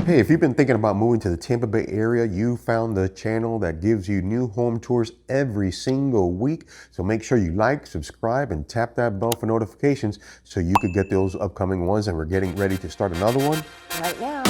Hey, if you've been thinking about moving to the Tampa Bay area, you found the channel that gives you new home tours every single week. So make sure you like, subscribe, and tap that bell for notifications so you could get those upcoming ones. And we're getting ready to start another one right now.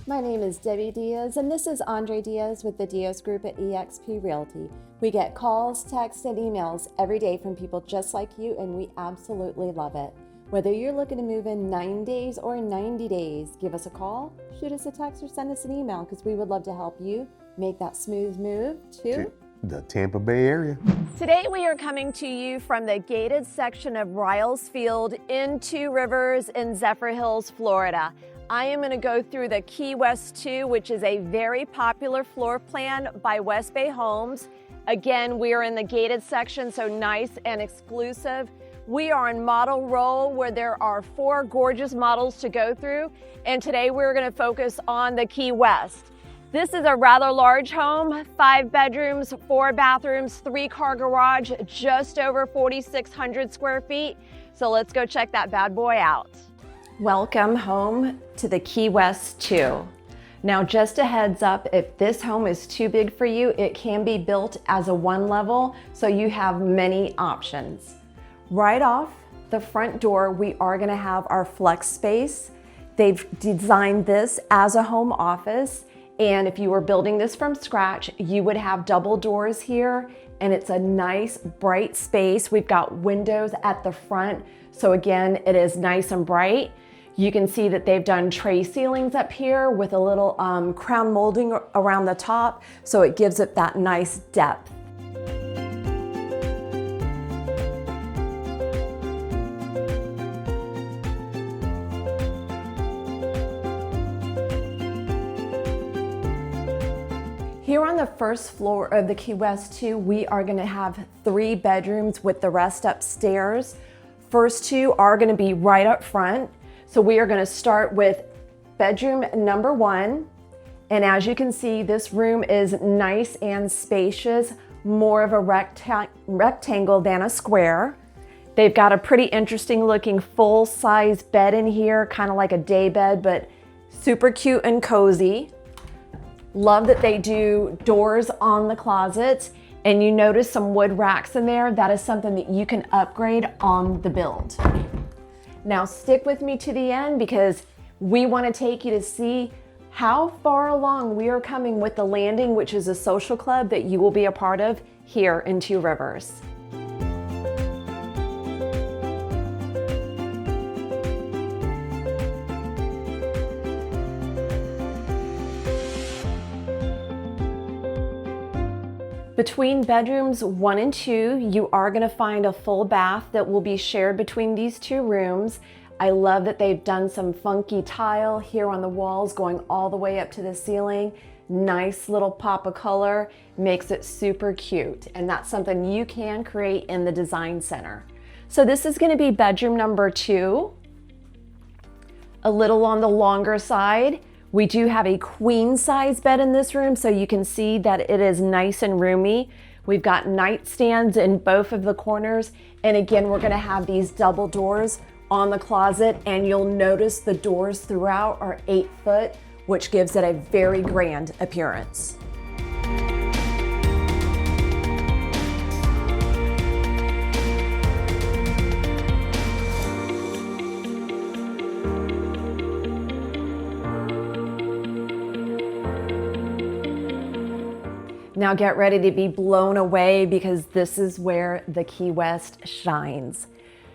My name is Debbie Diaz, and this is Andre Diaz with the Diaz Group at eXp Realty. We get calls, texts, and emails every day from people just like you, and we absolutely love it. Whether you're looking to move in 9 days or 90 days, give us a call, shoot us a text, or send us an email because we would love to help you make that smooth move to the Tampa Bay area. Today we are coming to you from the gated section of Riles Field in Two Rivers in Zephyrhills, Florida. I am going to go through the Key West 2, which is a very popular floor plan by WestBay Homes. Again, we are in the gated section, so nice and exclusive. We are in model roll where there are 4 gorgeous models to go through, and today we're going to focus on the Key West. This is a rather large home, 5 bedrooms, 4 bathrooms, 3-car garage, just over 4,600 square feet. So let's go check that bad boy out. Welcome home to the Key West 2. Now, just a heads up, if this home is too big for you, it can be built as a 1 level, so you have many options. Right off the front door, we are gonna have our flex space. They've designed this as a home office, and if you were building this from scratch, you would have double doors here, and it's a nice, bright space. We've got windows at the front, so again, it is nice and bright. You can see that they've done tray ceilings up here with a little crown molding around the top, so it gives it that nice depth. Here on the first floor of the Key West 2, we are going to have 3 bedrooms with the rest upstairs. First 2 are going to be right up front. So we are going to start with bedroom number 1. And as you can see, this room is nice and spacious, more of a rectangle than a square. They've got a pretty interesting looking full-size bed in here, kind of like a day bed, but super cute and cozy. Love that they do doors on the closets, and you notice some wood racks in there. That is something that you can upgrade on the build. Now stick with me to the end because we want to take you to see how far along we are coming with the landing, which is a social club that you will be a part of here in Two Rivers. Between bedrooms 1 and 2, you are going to find a full bath that will be shared between these 2 rooms. I love that they've done some funky tile here on the walls going all the way up to the ceiling. Nice little pop of color, makes it super cute, and that's something you can create in the design center. So this is going to be bedroom number 2, a little on the longer side. We do have a queen size bed in this room, so you can see that it is nice and roomy. We've got nightstands in both of the corners. And again, we're gonna have these double doors on the closet, and you'll notice the doors throughout are 8 foot, which gives it a very grand appearance. Now get ready to be blown away because this is where the Key West shines.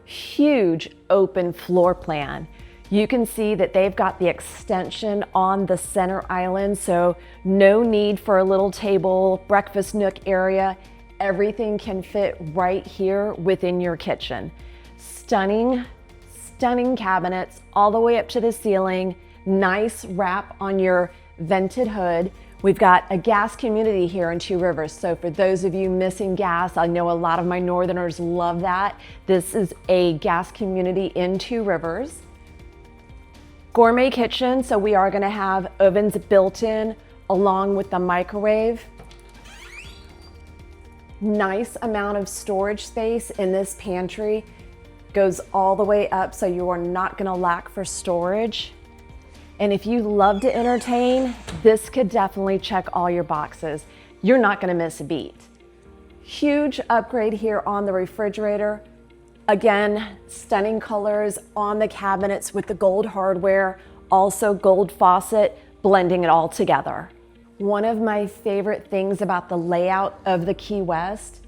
Huge open floor plan. You can see that they've got the extension on the center island, so no need for a little table, breakfast nook area. Everything can fit right here within your kitchen. Stunning, stunning cabinets all the way up to the ceiling. Nice wrap on your vented hood. We've got a gas community here in Two Rivers, so for those of you missing gas, I know a lot of my northerners love that. This is a gas community in Two Rivers. Gourmet kitchen, so we are gonna have ovens built in along with the microwave. Nice amount of storage space in this pantry. Goes all the way up, so you are not gonna lack for storage. And if you love to entertain, this could definitely check all your boxes. You're not gonna miss a beat. Huge upgrade here on the refrigerator. Again, stunning colors on the cabinets with the gold hardware, also gold faucet, blending it all together. One of my favorite things about the layout of the Key West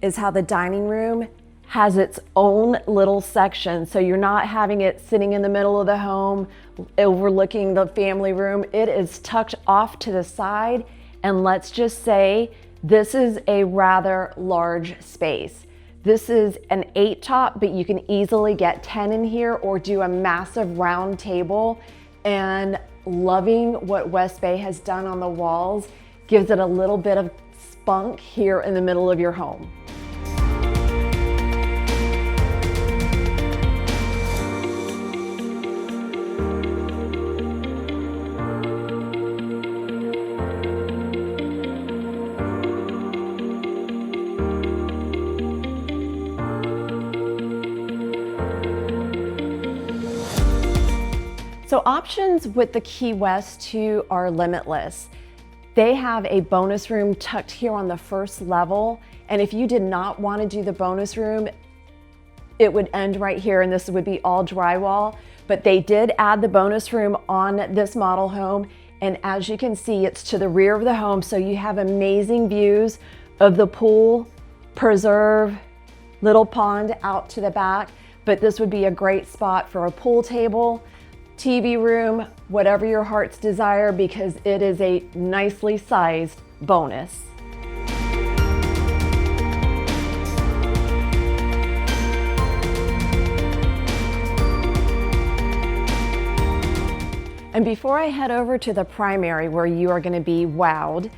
is how the dining room has its own little section. So you're not having it sitting in the middle of the home, overlooking the family room. It is tucked off to the side. And let's just say, this is a rather large space. This is an 8 top, but you can easily get 10 in here or do a massive round table. And loving what WestBay has done on the walls, gives it a little bit of spunk here in the middle of your home. So options with the Key West 2 are limitless. They have a bonus room tucked here on the first level. And if you did not want to do the bonus room, it would end right here and this would be all drywall. But they did add the bonus room on this model home. And as you can see, it's to the rear of the home. So you have amazing views of the pool, preserve, little pond out to the back. But this would be a great spot for a pool table, TV room, whatever your heart's desire, because it is a nicely sized bonus. And before I head over to the primary where you are going to be wowed,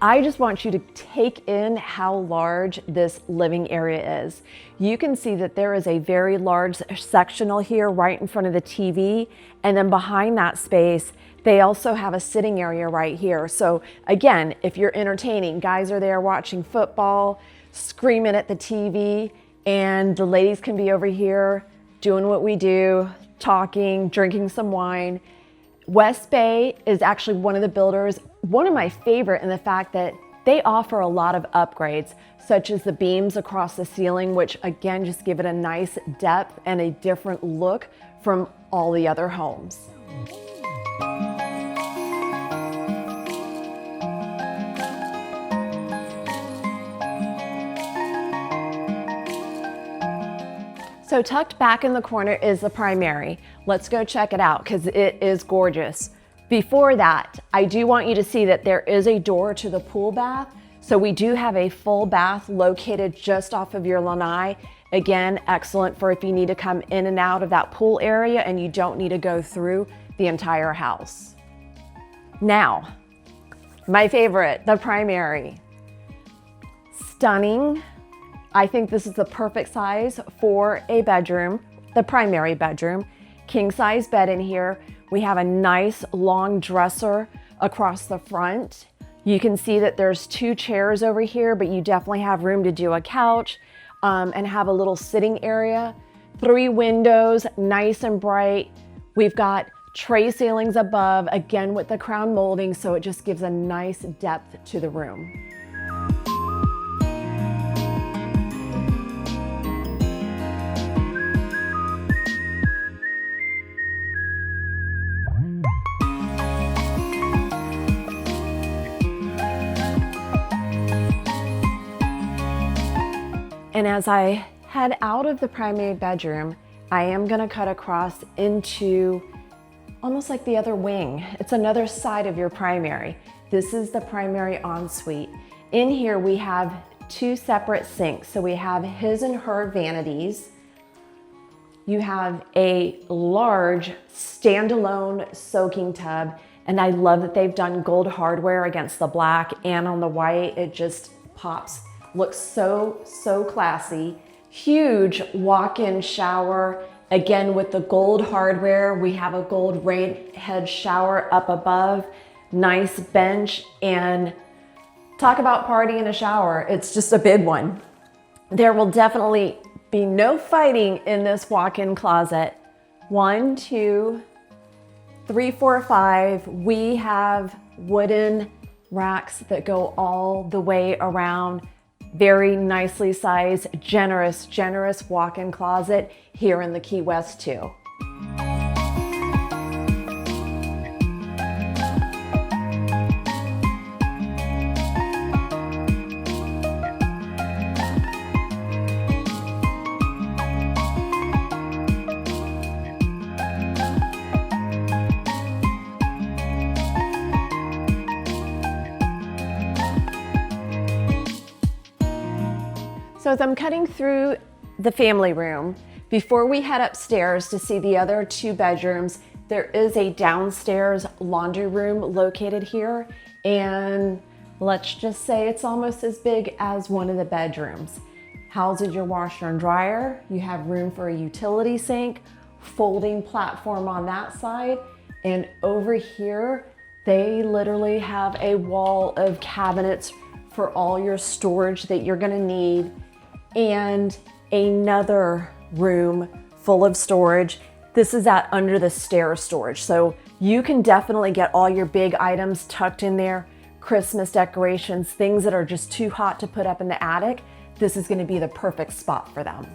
I just want you to take in how large this living area is. You can see that there is a very large sectional here right in front of the TV. And then behind that space, they also have a sitting area right here. So again, if you're entertaining, guys are there watching football, screaming at the TV, and the ladies can be over here doing what we do, talking, drinking some wine. WestBay is actually one of the builders, one of my favorite in the fact that they offer a lot of upgrades, such as the beams across the ceiling, which again, just give it a nice depth and a different look from all the other homes. So tucked back in the corner is the primary. Let's go check it out because it is gorgeous. Before that, I do want you to see that there is a door to the pool bath. So we do have a full bath located just off of your lanai. Again, excellent for if you need to come in and out of that pool area and you don't need to go through the entire house. Now, my favorite, the primary. Stunning. I think this is the perfect size for a bedroom, the primary bedroom. King size bed in here. We have a nice long dresser across the front. You can see that there's 2 chairs over here, but you definitely have room to do a couch and have a little sitting area. 3 windows, nice and bright. We've got tray ceilings above, again with the crown molding, so it just gives a nice depth to the room. And as I head out of the primary bedroom, I am gonna cut across into almost like the other wing. It's another side of your primary. This is the primary ensuite. In here we have 2 separate sinks. So we have his and her vanities. You have a large standalone soaking tub. And I love that they've done gold hardware against the black and on the white. It just pops. Looks so classy. Huge walk-in shower Again, with the gold hardware, we have a gold rain head shower up above, nice bench, and talk about party in a shower. It's just a big one. There will definitely be no fighting in this walk-in closet. 1, 2, 3, 4, 5. We have wooden racks that go all the way around. Very nicely sized, generous walk-in closet here in the Key West too. So as I'm cutting through the family room, before we head upstairs to see the other 2 bedrooms, there is a downstairs laundry room located here. And let's just say it's almost as big as one of the bedrooms. Houses your washer and dryer. You have room for a utility sink, folding platform on that side. And over here, they literally have a wall of cabinets for all your storage that you're gonna need, and another room full of storage. This is at under the stairs storage. So you can definitely get all your big items tucked in there, Christmas decorations, things that are just too hot to put up in the attic. This is gonna be the perfect spot for them.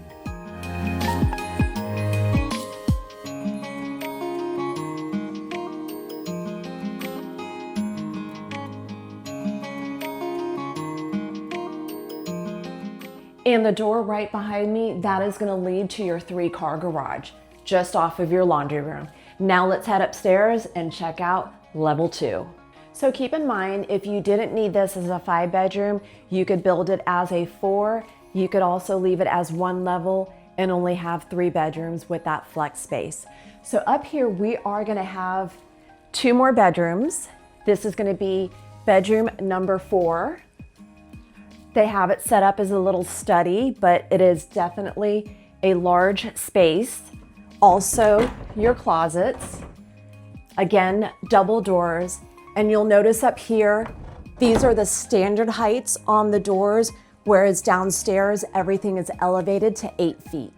And the door right behind me, that is gonna lead to your 3-car garage, just off of your laundry room. Now let's head upstairs and check out level 2. So keep in mind, if you didn't need this as a 5-bedroom, you could build it as a 4. You could also leave it as 1 level and only have 3 bedrooms with that flex space. So up here, we are gonna have 2 more bedrooms. This is gonna be bedroom number 4. They have it set up as a little study, but it is definitely a large space. Also, your closets. Again, double doors. And you'll notice up here, these are the standard heights on the doors, whereas downstairs, everything is elevated to 8 feet.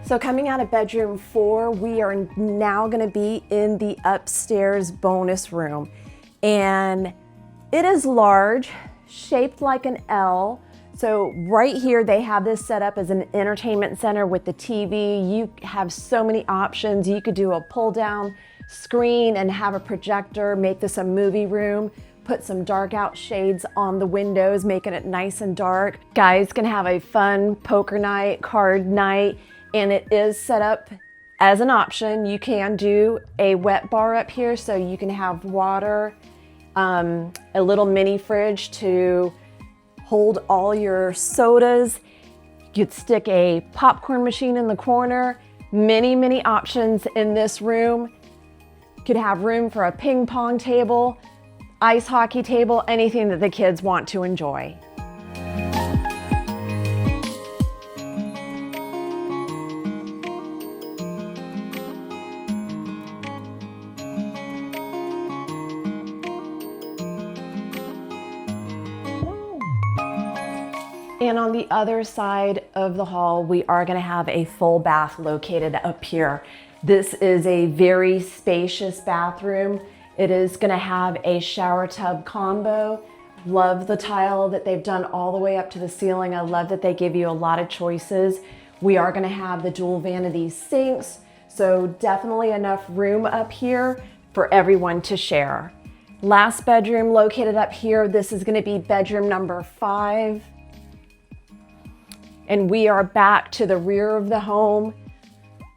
So coming out of bedroom 4, we are now gonna be in the upstairs bonus room. And it is large, shaped like an L. So right here, they have this set up as an entertainment center with the TV. You have so many options. You could do a pull down screen and have a projector, make this a movie room, put some dark out shades on the windows, making it nice and dark. Guys can have a fun poker night, card night, and it is set up as an option. You can do a wet bar up here so you can have water, a little mini fridge to hold all your sodas. You'd stick a popcorn machine in the corner. Many options in this room. You could have room for a ping pong table, ice hockey table, anything that the kids want to enjoy. And on the other side of the hall, we are gonna have a full bath located up here. This is a very spacious bathroom. It is gonna have a shower tub combo. Love the tile that they've done all the way up to the ceiling. I love that they give you a lot of choices. We are gonna have the dual vanity sinks, so definitely enough room up here for everyone to share. Last bedroom located up here. This is gonna be bedroom number 5. And we are back to the rear of the home.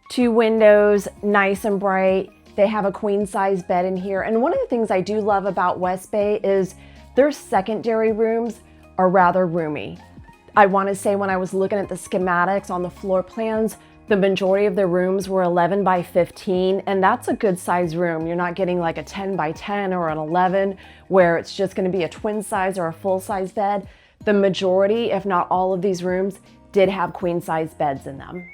2 windows, nice and bright. They have a queen size bed in here. And one of the things I do love about WestBay is their secondary rooms are rather roomy. I want to say when I was looking at the schematics on the floor plans, The majority of the rooms were 11 by 15, and that's a good size room. You're not getting like a 10 by 10 or an 11 where it's just gonna be a twin size or a full size bed. The majority, if not all of these rooms, did have queen size beds in them.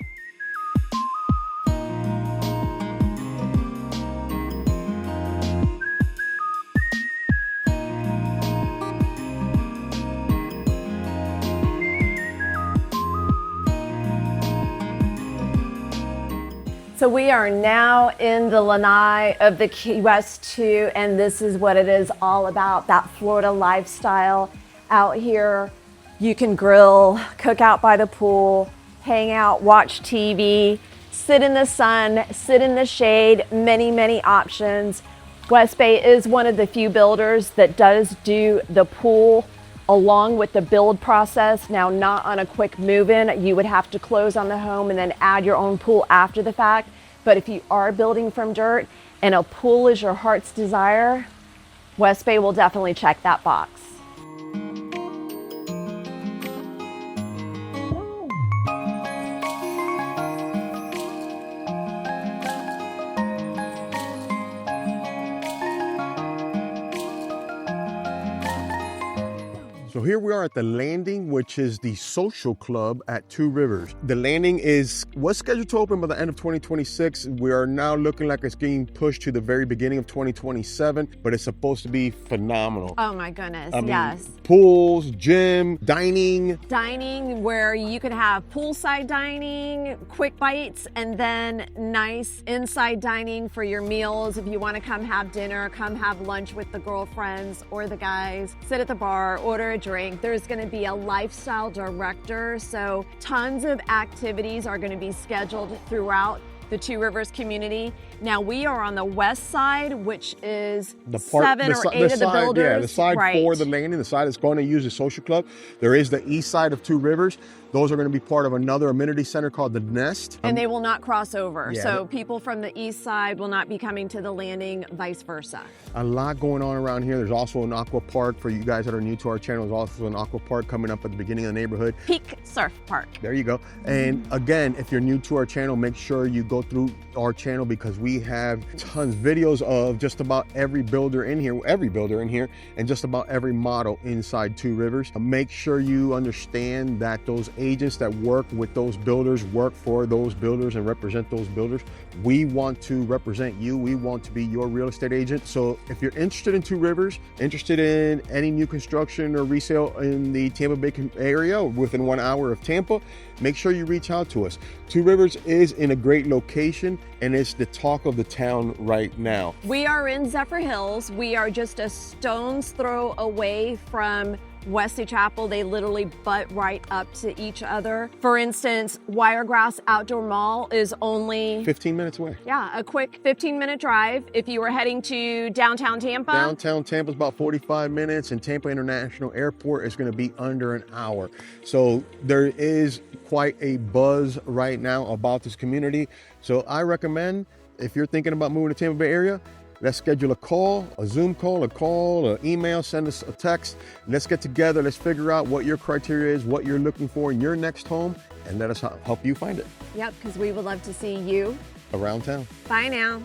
So we are now in the lanai of the Key West 2, and this is what it is all about, that Florida lifestyle out here. You can grill, cook out by the pool, hang out, watch TV, sit in the sun, sit in the shade, many, many options. WestBay is one of the few builders that does do the pool along with the build process. Now, not on a quick move-in. You would have to close on the home and then add your own pool after the fact. But if you are building from dirt and a pool is your heart's desire, WestBay will definitely check that box. So here we are at the Landing, which is the social club at Two Rivers. The Landing was scheduled to open by the end of 2026. We are now looking like it's getting pushed to the very beginning of 2027, but it's supposed to be phenomenal. Oh my goodness, I mean, yes. Pools, gym, dining. Dining where you could have poolside dining, quick bites, and then nice inside dining for your meals. If you want to come have dinner, come have lunch with the girlfriends or the guys, sit at the bar, order a drink. There's going to be a lifestyle director, so tons of activities are going to be scheduled throughout the Two Rivers community. Now we are on the west side, which is the part, 7 or 8 of the builders. Yeah, the side right. for the Landing, the side that's going to use the social club. There is the east side of Two Rivers. Those are going to be part of another amenity center called the Nest. And they will not cross over. Yeah. So people from the east side will not be coming to the Landing, vice versa. A lot going on around here. There's also an aqua park for you guys that are new to our channel. There's also an aqua park coming up at the beginning of the neighborhood. Peak Surf Park. There you go. And again, if you're new to our channel, make sure you go through our channel because we have tons of videos of just about every builder in here, and just about every model inside Two Rivers. Make sure you understand that those agents that work with those builders work for those builders and represent those builders. We want to represent you. We want to be your real estate agent. So if you're interested in Two Rivers, interested in any new construction or resale in the Tampa Bay area within 1 hour of Tampa, make sure you reach out to us. Two Rivers is in a great location and it's the talk of the town right now. We are in Zephyrhills. We are just a stone's throw away from Wesley Chapel. They literally butt right up to each other. For instance, Wiregrass Outdoor Mall is only 15 minutes away. Yeah, a quick 15-minute drive. If you were heading to downtown Tampa. Downtown Tampa is about 45 minutes and Tampa International Airport is going to be under an hour. So there is quite a buzz right now about this community. So I recommend if you're thinking about moving to Tampa Bay area, let's schedule a call, a Zoom call, an email, send us a text. Let's get together. Let's figure out what your criteria is, what you're looking for in your next home, and let us help you find it. Yep, because we would love to see you around town. Bye now.